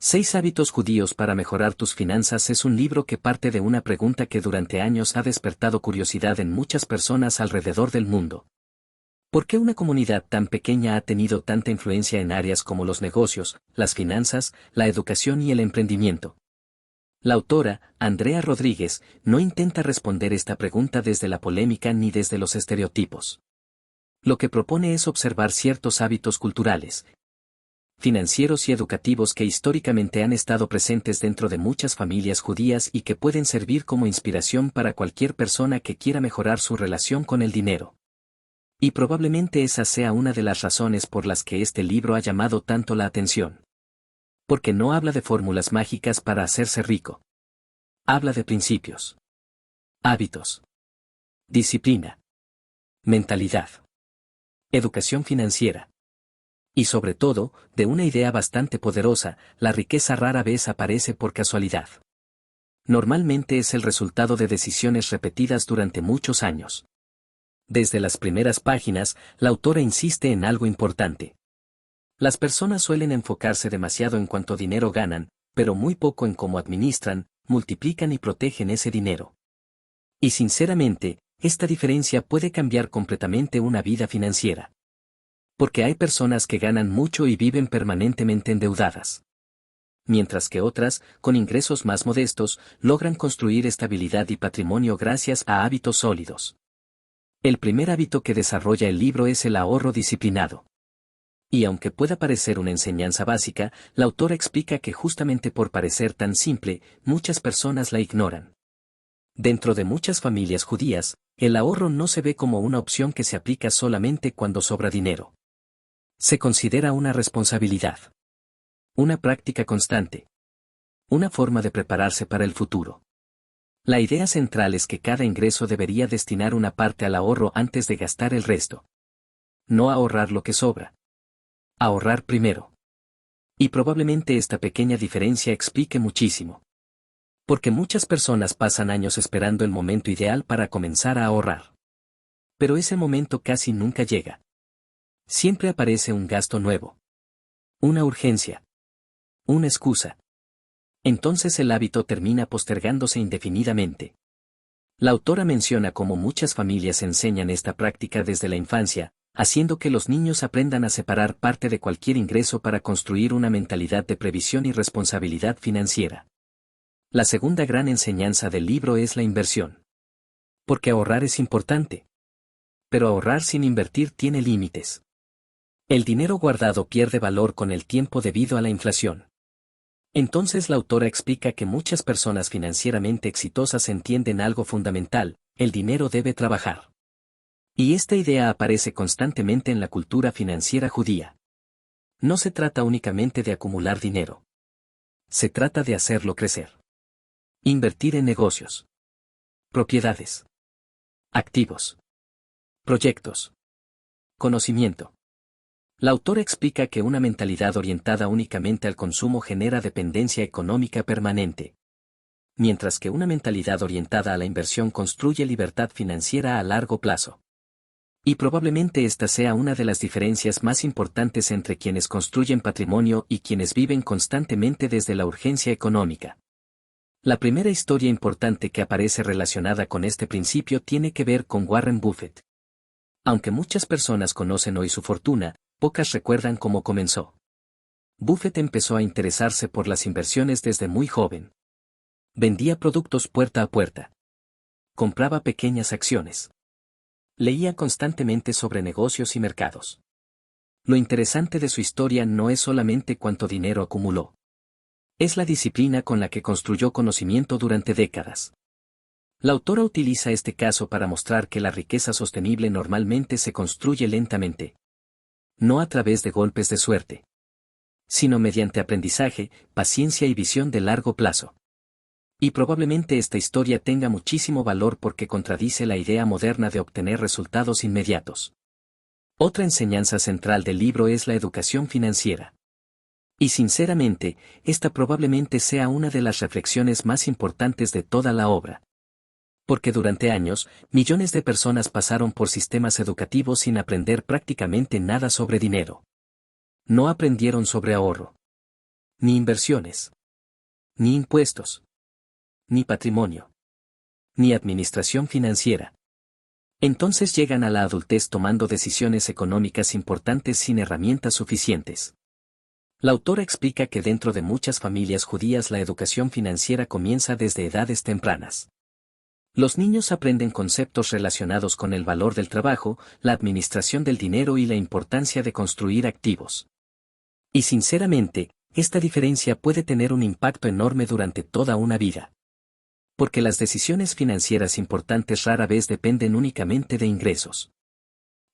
Seis hábitos judíos para mejorar tus finanzas es un libro que parte de una pregunta que durante años ha despertado curiosidad en muchas personas alrededor del mundo. ¿Por qué una comunidad tan pequeña ha tenido tanta influencia en áreas como los negocios, las finanzas, la educación y el emprendimiento? La autora, Andrea Rodríguez, no intenta responder esta pregunta desde la polémica ni desde los estereotipos. Lo que propone es observar ciertos hábitos culturales, financieros y educativos que históricamente han estado presentes dentro de muchas familias judías y que pueden servir como inspiración para cualquier persona que quiera mejorar su relación con el dinero. Y probablemente esa sea una de las razones por las que este libro ha llamado tanto la atención. Porque no habla de fórmulas mágicas para hacerse rico. Habla de principios, hábitos, disciplina, mentalidad, educación financiera. Y sobre todo, de una idea bastante poderosa, la riqueza rara vez aparece por casualidad. Normalmente es el resultado de decisiones repetidas durante muchos años. Desde las primeras páginas, la autora insiste en algo importante. Las personas suelen enfocarse demasiado en cuánto dinero ganan, pero muy poco en cómo administran, multiplican y protegen ese dinero. Y sinceramente, esta diferencia puede cambiar completamente una vida financiera. Porque hay personas que ganan mucho y viven permanentemente endeudadas. Mientras que otras, con ingresos más modestos, logran construir estabilidad y patrimonio gracias a hábitos sólidos. El primer hábito que desarrolla el libro es el ahorro disciplinado. Y aunque pueda parecer una enseñanza básica, la autora explica que justamente por parecer tan simple, muchas personas la ignoran. Dentro de muchas familias judías, el ahorro no se ve como una opción que se aplica solamente cuando sobra dinero. Se considera una responsabilidad. Una práctica constante. Una forma de prepararse para el futuro. La idea central es que cada ingreso debería destinar una parte al ahorro antes de gastar el resto. No ahorrar lo que sobra. Ahorrar primero. Y probablemente esta pequeña diferencia explique muchísimo. Porque muchas personas pasan años esperando el momento ideal para comenzar a ahorrar. Pero ese momento casi nunca llega. Siempre aparece un gasto nuevo. Una urgencia. Una excusa. Entonces el hábito termina postergándose indefinidamente. La autora menciona cómo muchas familias enseñan esta práctica desde la infancia, haciendo que los niños aprendan a separar parte de cualquier ingreso para construir una mentalidad de previsión y responsabilidad financiera. La segunda gran enseñanza del libro es la inversión. Porque ahorrar es importante. Pero ahorrar sin invertir tiene límites. El dinero guardado pierde valor con el tiempo debido a la inflación. Entonces la autora explica que muchas personas financieramente exitosas entienden algo fundamental: el dinero debe trabajar. Y esta idea aparece constantemente en la cultura financiera judía. No se trata únicamente de acumular dinero. Se trata de hacerlo crecer. Invertir en negocios, propiedades, activos, proyectos, conocimiento. La autora explica que una mentalidad orientada únicamente al consumo genera dependencia económica permanente, mientras que una mentalidad orientada a la inversión construye libertad financiera a largo plazo. Y probablemente esta sea una de las diferencias más importantes entre quienes construyen patrimonio y quienes viven constantemente desde la urgencia económica. La primera historia importante que aparece relacionada con este principio tiene que ver con Warren Buffett. Aunque muchas personas conocen hoy su fortuna, pocas recuerdan cómo comenzó. Buffett empezó a interesarse por las inversiones desde muy joven. Vendía productos puerta a puerta. Compraba pequeñas acciones. Leía constantemente sobre negocios y mercados. Lo interesante de su historia no es solamente cuánto dinero acumuló. Es la disciplina con la que construyó conocimiento durante décadas. La autora utiliza este caso para mostrar que la riqueza sostenible normalmente se construye lentamente. No a través de golpes de suerte, sino mediante aprendizaje, paciencia y visión de largo plazo. Y probablemente esta historia tenga muchísimo valor porque contradice la idea moderna de obtener resultados inmediatos. Otra enseñanza central del libro es la educación financiera. Y sinceramente, esta probablemente sea una de las reflexiones más importantes de toda la obra. Porque durante años, millones de personas pasaron por sistemas educativos sin aprender prácticamente nada sobre dinero. No aprendieron sobre ahorro. Ni inversiones. Ni impuestos. Ni patrimonio. Ni administración financiera. Entonces llegan a la adultez tomando decisiones económicas importantes sin herramientas suficientes. La autora explica que dentro de muchas familias judías la educación financiera comienza desde edades tempranas. Los niños aprenden conceptos relacionados con el valor del trabajo, la administración del dinero y la importancia de construir activos. Y sinceramente, esta diferencia puede tener un impacto enorme durante toda una vida. Porque las decisiones financieras importantes rara vez dependen únicamente de ingresos.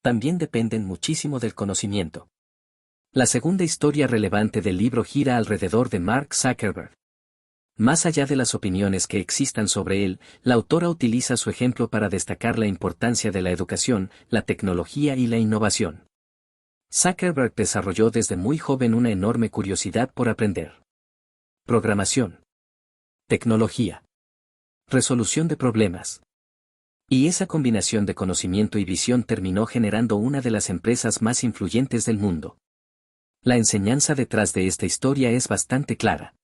También dependen muchísimo del conocimiento. La segunda historia relevante del libro gira alrededor de Mark Zuckerberg. Más allá de las opiniones que existan sobre él, la autora utiliza su ejemplo para destacar la importancia de la educación, la tecnología y la innovación. Zuckerberg desarrolló desde muy joven una enorme curiosidad por aprender. Programación. Tecnología. Resolución de problemas. Y esa combinación de conocimiento y visión terminó generando una de las empresas más influyentes del mundo. La enseñanza detrás de esta historia es bastante clara.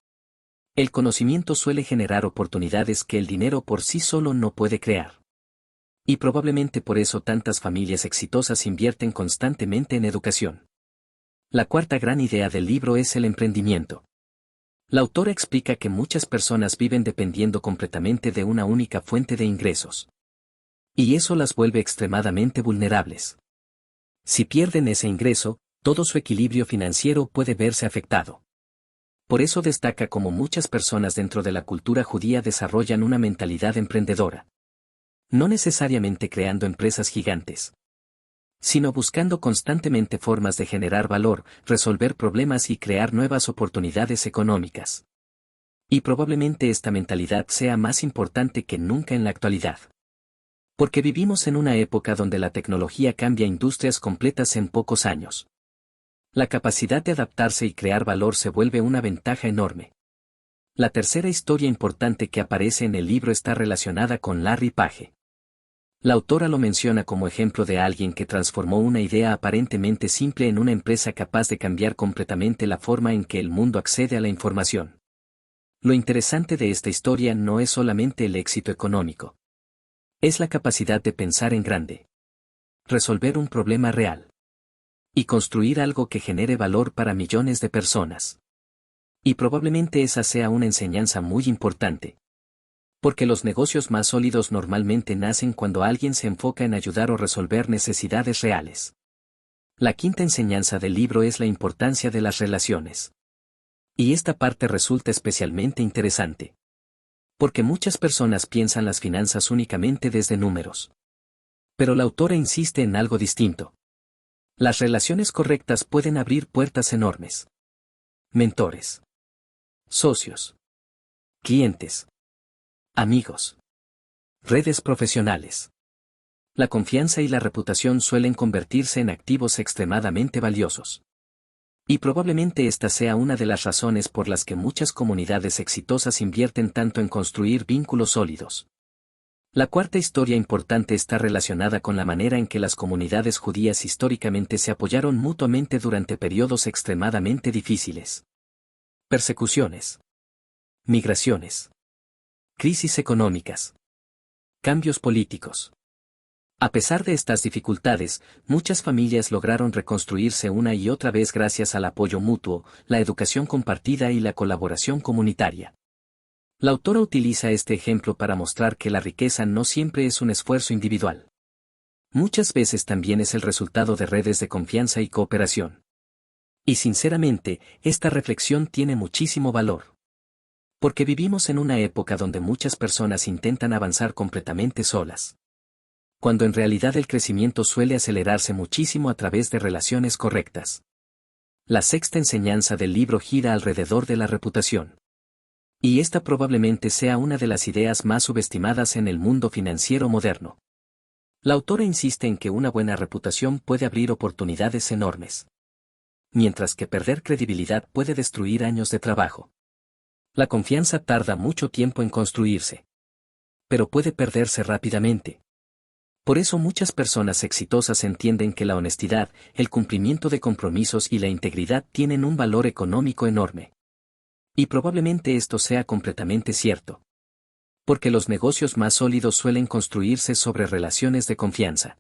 El conocimiento suele generar oportunidades que el dinero por sí solo no puede crear. Y probablemente por eso tantas familias exitosas invierten constantemente en educación. La cuarta gran idea del libro es el emprendimiento. La autora explica que muchas personas viven dependiendo completamente de una única fuente de ingresos. Y eso las vuelve extremadamente vulnerables. Si pierden ese ingreso, todo su equilibrio financiero puede verse afectado. Por eso destaca cómo muchas personas dentro de la cultura judía desarrollan una mentalidad emprendedora. No necesariamente creando empresas gigantes, sino buscando constantemente formas de generar valor, resolver problemas y crear nuevas oportunidades económicas. Y probablemente esta mentalidad sea más importante que nunca en la actualidad. Porque vivimos en una época donde la tecnología cambia industrias completas en pocos años. La capacidad de adaptarse y crear valor se vuelve una ventaja enorme. La tercera historia importante que aparece en el libro está relacionada con Larry Page. La autora lo menciona como ejemplo de alguien que transformó una idea aparentemente simple en una empresa capaz de cambiar completamente la forma en que el mundo accede a la información. Lo interesante de esta historia no es solamente el éxito económico. Es la capacidad de pensar en grande. Resolver un problema real. Y construir algo que genere valor para millones de personas. Y probablemente esa sea una enseñanza muy importante. Porque los negocios más sólidos normalmente nacen cuando alguien se enfoca en ayudar o resolver necesidades reales. La quinta enseñanza del libro es la importancia de las relaciones. Y esta parte resulta especialmente interesante. Porque muchas personas piensan las finanzas únicamente desde números. Pero la autora insiste en algo distinto. Las relaciones correctas pueden abrir puertas enormes. Mentores. Socios. Clientes. Amigos. Redes profesionales. La confianza y la reputación suelen convertirse en activos extremadamente valiosos. Y probablemente esta sea una de las razones por las que muchas comunidades exitosas invierten tanto en construir vínculos sólidos. La cuarta historia importante está relacionada con la manera en que las comunidades judías históricamente se apoyaron mutuamente durante periodos extremadamente difíciles. Persecuciones. Migraciones. Crisis económicas. Cambios políticos. A pesar de estas dificultades, muchas familias lograron reconstruirse una y otra vez gracias al apoyo mutuo, la educación compartida y la colaboración comunitaria. La autora utiliza este ejemplo para mostrar que la riqueza no siempre es un esfuerzo individual. Muchas veces también es el resultado de redes de confianza y cooperación. Y sinceramente, esta reflexión tiene muchísimo valor. Porque vivimos en una época donde muchas personas intentan avanzar completamente solas. Cuando en realidad el crecimiento suele acelerarse muchísimo a través de relaciones correctas. La sexta enseñanza del libro gira alrededor de la reputación. Y esta probablemente sea una de las ideas más subestimadas en el mundo financiero moderno. La autora insiste en que una buena reputación puede abrir oportunidades enormes. Mientras que perder credibilidad puede destruir años de trabajo. La confianza tarda mucho tiempo en construirse. Pero puede perderse rápidamente. Por eso muchas personas exitosas entienden que la honestidad, el cumplimiento de compromisos y la integridad tienen un valor económico enorme. Y probablemente esto sea completamente cierto. Porque los negocios más sólidos suelen construirse sobre relaciones de confianza.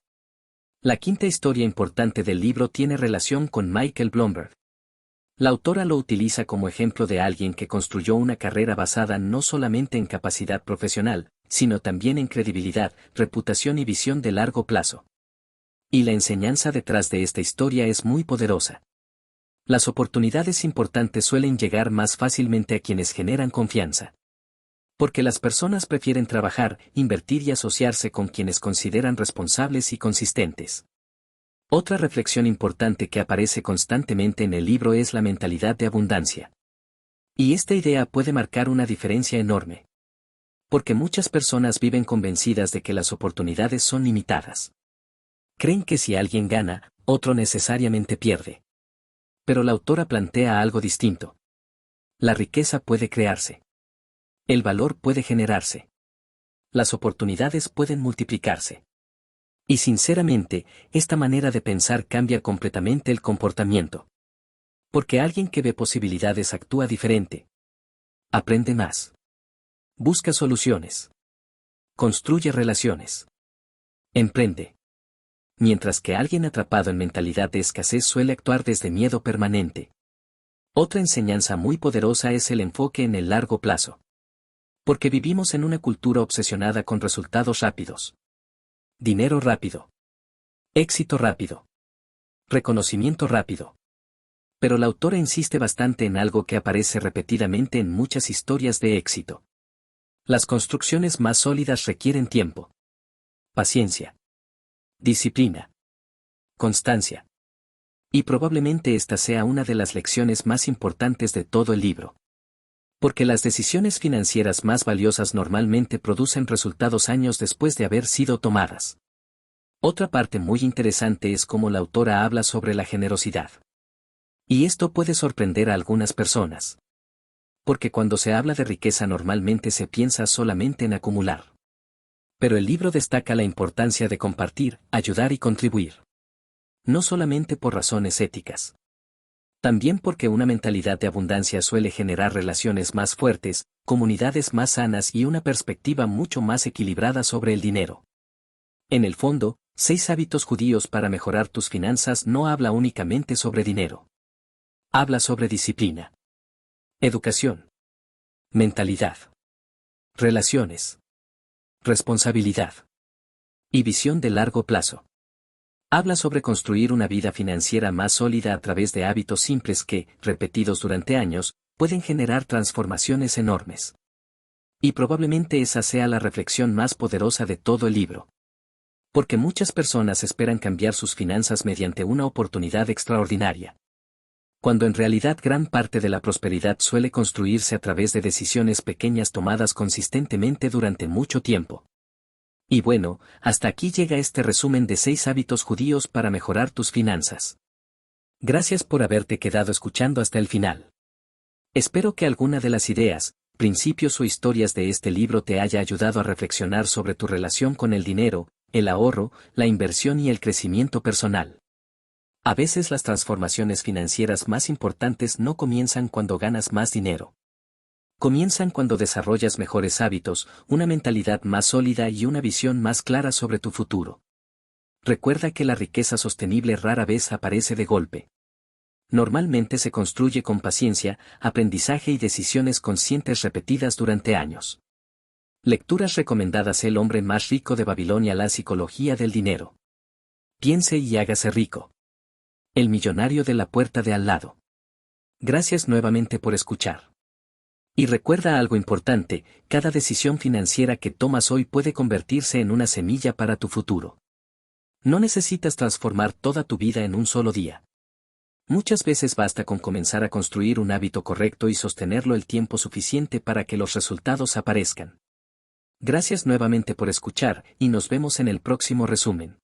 La quinta historia importante del libro tiene relación con Michael Bloomberg. La autora lo utiliza como ejemplo de alguien que construyó una carrera basada no solamente en capacidad profesional, sino también en credibilidad, reputación y visión de largo plazo. Y la enseñanza detrás de esta historia es muy poderosa. Las oportunidades importantes suelen llegar más fácilmente a quienes generan confianza. Porque las personas prefieren trabajar, invertir y asociarse con quienes consideran responsables y consistentes. Otra reflexión importante que aparece constantemente en el libro es la mentalidad de abundancia. Y esta idea puede marcar una diferencia enorme. Porque muchas personas viven convencidas de que las oportunidades son limitadas. Creen que si alguien gana, otro necesariamente pierde. Pero la autora plantea algo distinto. La riqueza puede crearse. El valor puede generarse. Las oportunidades pueden multiplicarse. Y sinceramente, esta manera de pensar cambia completamente el comportamiento. Porque alguien que ve posibilidades actúa diferente. Aprende más. Busca soluciones. Construye relaciones. Emprende. Mientras que alguien atrapado en mentalidad de escasez suele actuar desde miedo permanente. Otra enseñanza muy poderosa es el enfoque en el largo plazo. Porque vivimos en una cultura obsesionada con resultados rápidos. Dinero rápido. Éxito rápido. Reconocimiento rápido. Pero la autora insiste bastante en algo que aparece repetidamente en muchas historias de éxito. Las construcciones más sólidas requieren tiempo. Paciencia. Disciplina. Constancia. Y probablemente esta sea una de las lecciones más importantes de todo el libro. Porque las decisiones financieras más valiosas normalmente producen resultados años después de haber sido tomadas. Otra parte muy interesante es cómo la autora habla sobre la generosidad. Y esto puede sorprender a algunas personas. Porque cuando se habla de riqueza normalmente se piensa solamente en acumular. Pero el libro destaca la importancia de compartir, ayudar y contribuir. No solamente por razones éticas. También porque una mentalidad de abundancia suele generar relaciones más fuertes, comunidades más sanas y una perspectiva mucho más equilibrada sobre el dinero. En el fondo, 6 hábitos judíos para mejorar tus finanzas no habla únicamente sobre dinero. Habla sobre disciplina. Educación. Mentalidad. Relaciones. Responsabilidad. Y visión de largo plazo. Habla sobre construir una vida financiera más sólida a través de hábitos simples que, repetidos durante años, pueden generar transformaciones enormes. Y probablemente esa sea la reflexión más poderosa de todo el libro. Porque muchas personas esperan cambiar sus finanzas mediante una oportunidad extraordinaria. Cuando en realidad gran parte de la prosperidad suele construirse a través de decisiones pequeñas tomadas consistentemente durante mucho tiempo. Y bueno, hasta aquí llega este resumen de 6 hábitos judíos para mejorar tus finanzas. Gracias por haberte quedado escuchando hasta el final. Espero que alguna de las ideas, principios o historias de este libro te haya ayudado a reflexionar sobre tu relación con el dinero, el ahorro, la inversión y el crecimiento personal. A veces las transformaciones financieras más importantes no comienzan cuando ganas más dinero. Comienzan cuando desarrollas mejores hábitos, una mentalidad más sólida y una visión más clara sobre tu futuro. Recuerda que la riqueza sostenible rara vez aparece de golpe. Normalmente se construye con paciencia, aprendizaje y decisiones conscientes repetidas durante años. Lecturas recomendadas: El hombre más rico de Babilonia, La psicología del dinero. Piense y hágase rico. El millonario de la puerta de al lado. Gracias nuevamente por escuchar. Y recuerda algo importante: cada decisión financiera que tomas hoy puede convertirse en una semilla para tu futuro. No necesitas transformar toda tu vida en un solo día. Muchas veces basta con comenzar a construir un hábito correcto y sostenerlo el tiempo suficiente para que los resultados aparezcan. Gracias nuevamente por escuchar y nos vemos en el próximo resumen.